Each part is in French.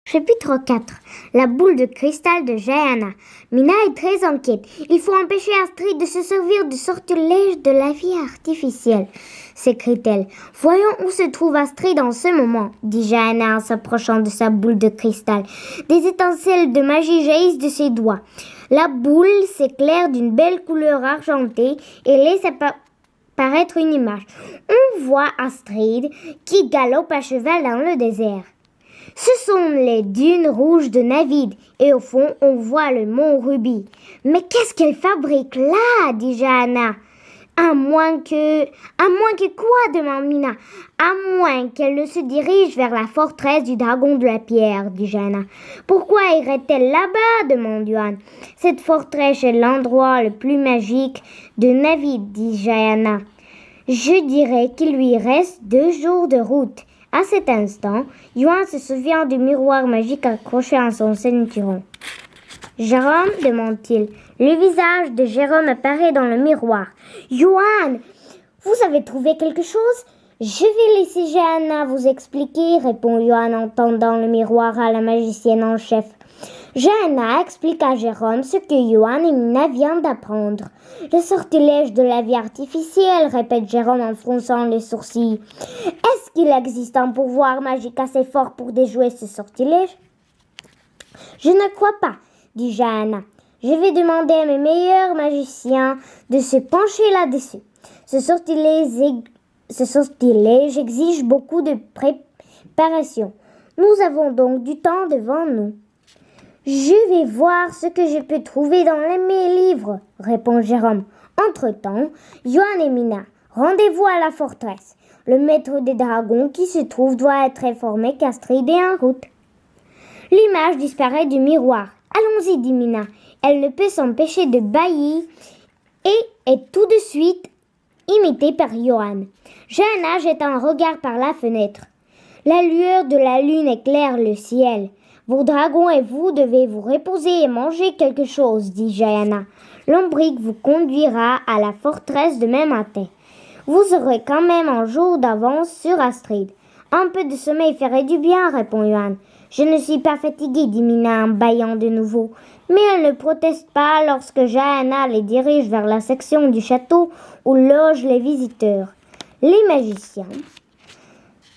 Chapitre 4. La boule de cristal de Jaina. Mina est très inquiète. Il faut empêcher Astrid de se servir du sortilège de la vie artificielle, s'écrie-t-elle. Voyons où se trouve Astrid en ce moment, dit Jaina en s'approchant de sa boule de cristal. Des étincelles de magie jaillissent de ses doigts. La boule s'éclaire d'une belle couleur argentée et laisse apparaître une image. On voit Astrid qui galope à cheval dans le désert. Ce sont les dunes rouges de Navid et au fond, on voit le mont Ruby. Mais qu'est-ce qu'elle fabrique là, dit Jaina. À moins que quoi, demande Mina. À moins qu'elle ne se dirige vers la forteresse du dragon de la pierre, dit Jaina. Pourquoi irait-elle là-bas, demande Yohan. Cette forteresse est l'endroit le plus magique de Navid, dit Jaina. Je dirais qu'il lui reste 2 jours de route. À cet instant, Yohan se souvient du miroir magique accroché à son ceinturon. « Jérôme » demande-t-il. Le visage de Jérôme apparaît dans le miroir. « Yohan, vous avez trouvé quelque chose ?»« Je vais laisser Jaina vous expliquer » répond Yohan en tendant le miroir à la magicienne en chef. Jaina explique à Jérôme ce que Yohan et Mina viennent d'apprendre. « Le sortilège de la vie artificielle » répète Jérôme en fronçant les sourcils. « Est-ce qu'il existe un pouvoir magique assez fort pour déjouer ce sortilège ?»« Je ne crois pas, » dit Jaina. « Je vais demander à mes meilleurs magiciens de se pencher là-dessus. Ce sortilège exige beaucoup de préparation. Nous avons donc du temps devant nous. » « Je vais voir ce que je peux trouver dans mes livres, » répond Jérôme. Entre-temps, Yohan et Mina, rendez-vous à la forteresse. Le maître des dragons qui se trouve doit être informé qu'Astrid est en route. L'image disparaît du miroir. Allons-y, dit Mina. Elle ne peut s'empêcher de bâillir et est tout de suite imitée par Yohan. Jaina jette un regard par la fenêtre. La lueur de la lune éclaire le ciel. Vos dragons et vous devez vous reposer et manger quelque chose, dit Jaina. Lombric vous conduira à la forteresse demain matin. Vous aurez quand même un jour d'avance sur Astrid. Un peu de sommeil ferait du bien, répond Yohan. Je ne suis pas fatiguée, dit Mina en bâillant de nouveau. Mais elle ne proteste pas lorsque Jaina les dirige vers la section du château où logent les visiteurs. Les magiciens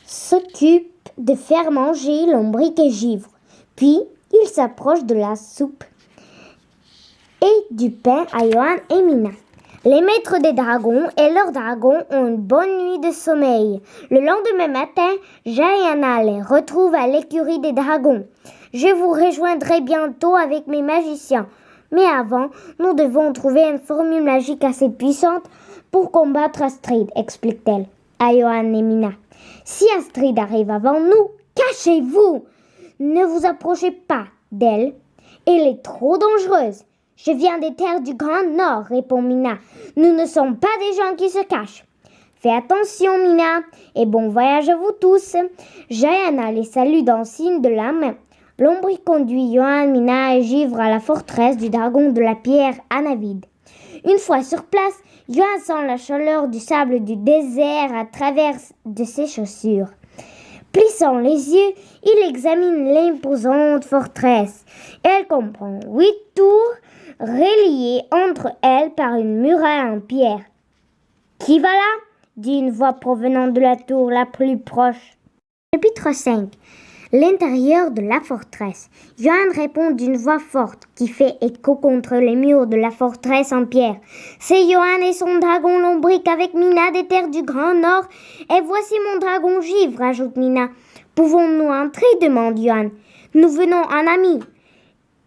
s'occupent de faire manger Lombric et Givre. Puis, il s'approche de la soupe et du pain à Yohan et Mina. Les maîtres des dragons et leurs dragons ont une bonne nuit de sommeil. Le lendemain matin, Jaina les retrouve à l'écurie des dragons. Je vous rejoindrai bientôt avec mes magiciens. Mais avant, nous devons trouver une formule magique assez puissante pour combattre Astrid, explique-t-elle à Yohan et Mina. Si Astrid arrive avant nous, cachez-vous! Ne vous approchez pas d'elle, elle est trop dangereuse. Je viens des terres du Grand Nord, répond Mina. Nous ne sommes pas des gens qui se cachent. Fais attention, Mina, et bon voyage à vous tous. Jaina les salue d'un signe de la main. Lombric conduit Yohan, Mina et Givre à la forteresse du dragon de la pierre à Navid. Une fois sur place, Yohan sent la chaleur du sable du désert à travers de ses chaussures. Plissant les yeux, il examine l'imposante forteresse. Elle comprend 8 tours reliées entre elles par une muraille en pierre. « Qui va là ?» dit une voix provenant de la tour la plus proche. Chapitre 5. L'intérieur de la forteresse. Yohan répond d'une voix forte qui fait écho contre les murs de la forteresse en pierre. C'est Yohan et son dragon Lombric avec Mina des terres du Grand Nord. Et voici mon dragon Givre, ajoute Mina. Pouvons-nous entrer, demande Yohan. Nous venons en amis.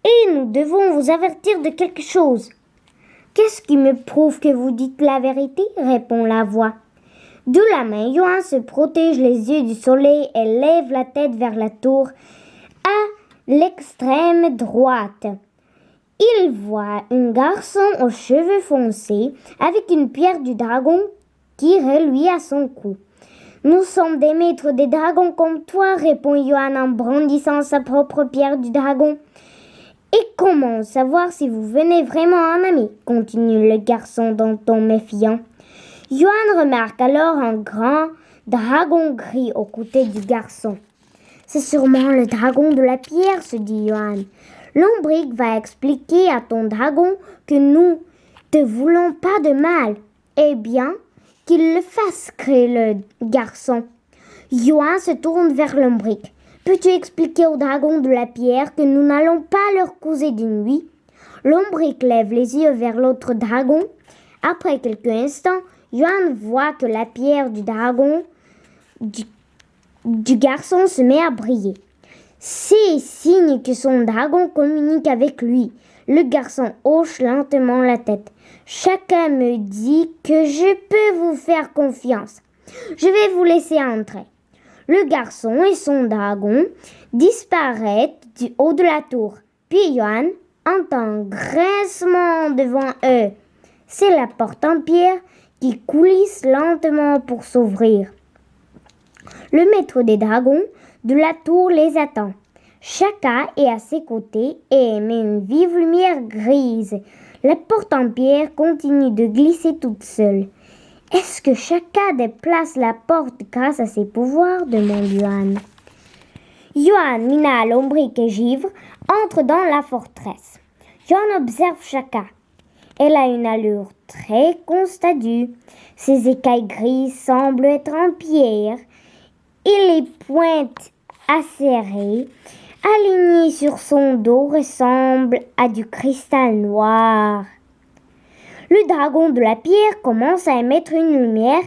Et nous devons vous avertir de quelque chose. Qu'est-ce qui me prouve que vous dites la vérité, répond la voix. De la main, Yohan se protège les yeux du soleil et lève la tête vers la tour à l'extrême droite. Il voit un garçon aux cheveux foncés avec une pierre du dragon qui reluit à son cou. « Nous sommes des maîtres des dragons comme toi, répond Yohan en brandissant sa propre pierre du dragon. Et comment savoir si vous venez vraiment en ami, continue le garçon d'un ton méfiant. Yohan remarque alors un grand dragon gris aux côtés du garçon. C'est sûrement le dragon de la pierre, se dit Johan. Lombric va expliquer à ton dragon que nous te voulons pas de mal. Eh bien, qu'il le fasse, crie le garçon. Johan se tourne vers Lombric. Peux-tu expliquer au dragon de la pierre que nous n'allons pas leur causer de nuit? Lombric lève les yeux vers l'autre dragon. Après quelques instants, Johan voit que la pierre du dragon du garçon se met à briller. C'est signe que son dragon communique avec lui. Le garçon hoche lentement la tête. Chacun me dit que je peux vous faire confiance. Je vais vous laisser entrer. Le garçon et son dragon disparaissent du haut de la tour. Puis Johan entend un grincement devant eux. C'est la porte en pierre qui coulisse lentement pour s'ouvrir. Le maître des dragons de la tour les attend. Chacun est à ses côtés et émet une vive lumière grise. La porte en pierre continue de glisser toute seule. Est-ce que chacun déplace la porte grâce à ses pouvoirs? Demande Johan. Johan, Mina, Lombric et Givre entrent dans la forteresse. Johan observe chacun. Elle a une allure très constadue. Ses écailles grises semblent être en pierre et les pointes acérées alignées sur son dos ressemblent à du cristal noir. Le dragon de la pierre commence à émettre une lumière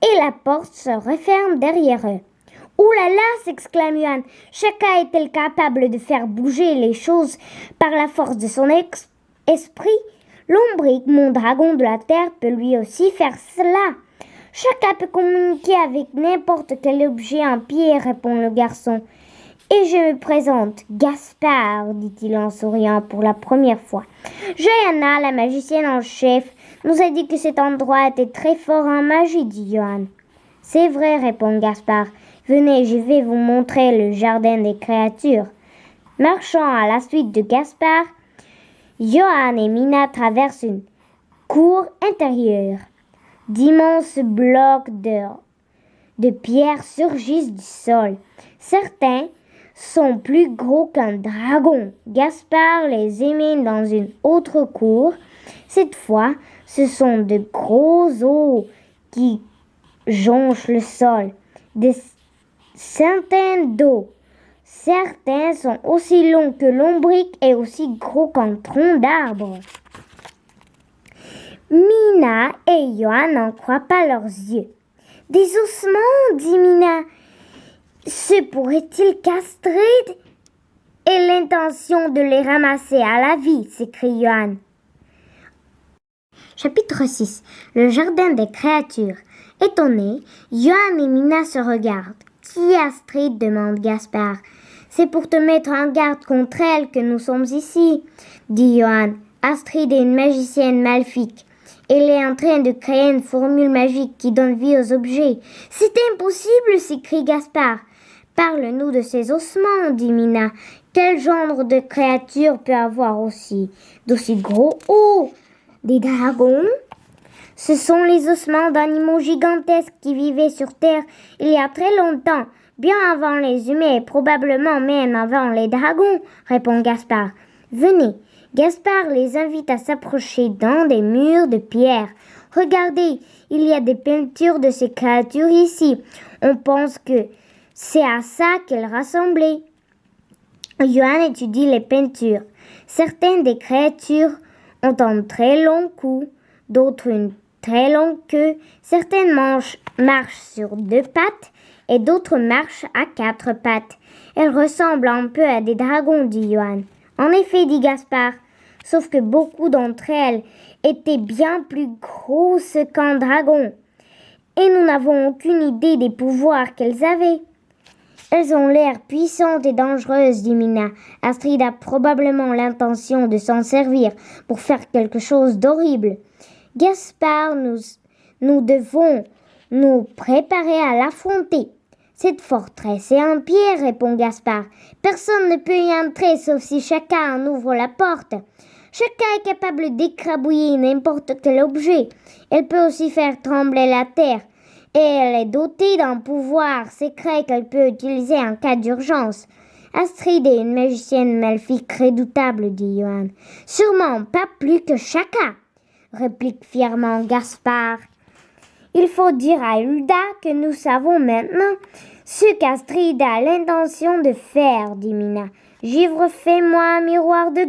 et la porte se referme derrière eux. « Ouh là là !» s'exclame Johan. « Chacun est-elle capable de faire bouger les choses par la force de son esprit? Lombric, mon dragon de la terre, peut lui aussi faire cela. Chacun peut communiquer avec n'importe quel objet en pierre, répond le garçon. Et je me présente, Gaspard, dit-il en souriant pour la première fois. Johanna, la magicienne en chef, nous a dit que cet endroit était très fort en magie, dit Johan. C'est vrai, répond Gaspard. Venez, je vais vous montrer le jardin des créatures. Marchant à la suite de Gaspard, Johan et Mina traversent une cour intérieure. D'immenses blocs de pierre surgissent du sol. Certains sont plus gros qu'un dragon. Gaspard les émène dans une autre cour. Cette fois, ce sont de gros os qui jonchent le sol. Des centaines d'os. Certains sont aussi longs que Lombric et aussi gros qu'un tronc d'arbre. Mina et Johan n'en croient pas leurs yeux. Des ossements, dit Mina. Se pourrait-il castrer et l'intention de les ramasser à la vie, s'écrie Johan. Chapitre 6. Le jardin des créatures. Étonné, Johan et Mina se regardent. Qui est Astrid? Demande Gaspard. C'est pour te mettre en garde contre elle que nous sommes ici, dit Johan. Astrid est une magicienne maléfique. Elle est en train de créer une formule magique qui donne vie aux objets. C'est impossible, s'écrie Gaspard. Parle-nous de ces ossements, dit Mina. Quel genre de créature peut avoir d'aussi gros os? Des dragons? Ce sont les ossements d'animaux gigantesques qui vivaient sur Terre il y a très longtemps, bien avant les humains et probablement même avant les dragons, répond Gaspard. Venez. Gaspard les invite à s'approcher dans des murs de pierre. Regardez, il y a des peintures de ces créatures ici. On pense que c'est à ça qu'elles ressemblaient. Johan étudie les peintures. Certaines des créatures ont un très long cou, d'autres une très longue queue. Certaines marchent sur 2 pattes et d'autres marchent à 4 pattes. Elles ressemblent un peu à des dragons, dit Johan. En effet, dit Gaspard, sauf que beaucoup d'entre elles étaient bien plus grosses qu'un dragon. Et nous n'avons aucune idée des pouvoirs qu'elles avaient. Elles ont l'air puissantes et dangereuses, dit Mina. Astrid a probablement l'intention de s'en servir pour faire quelque chose d'horrible. Gaspard, nous devons nous préparer à l'affronter. Cette forteresse est en pierre, répond Gaspard. Personne ne peut y entrer sauf si chacun en ouvre la porte. Chacun est capable d'écrabouiller n'importe quel objet. Elle peut aussi faire trembler la terre. et elle est dotée d'un pouvoir secret qu'elle peut utiliser en cas d'urgence. Astrid est une magicienne maléfique redoutable, dit Johan. Sûrement pas plus que Chaka, réplique fièrement Gaspard. Il faut dire à Hulda que nous savons maintenant ce qu'Astrid a l'intention de faire, dit Mina. Givre, fais-moi un miroir de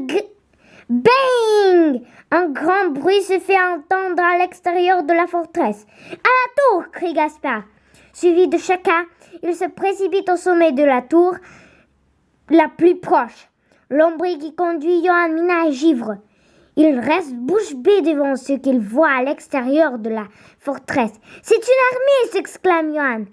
Bang! Un grand bruit se fait entendre à l'extérieur de la forteresse. À la tour! Crie Gaspard. Suivi de Chaka, il se précipite au sommet de la tour la plus proche. L'ombre qui conduit Johan, Mina et Givre. Il reste bouche bée devant ce qu'il voit à l'extérieur de la forteresse. C'est une armée, s'exclame Johan.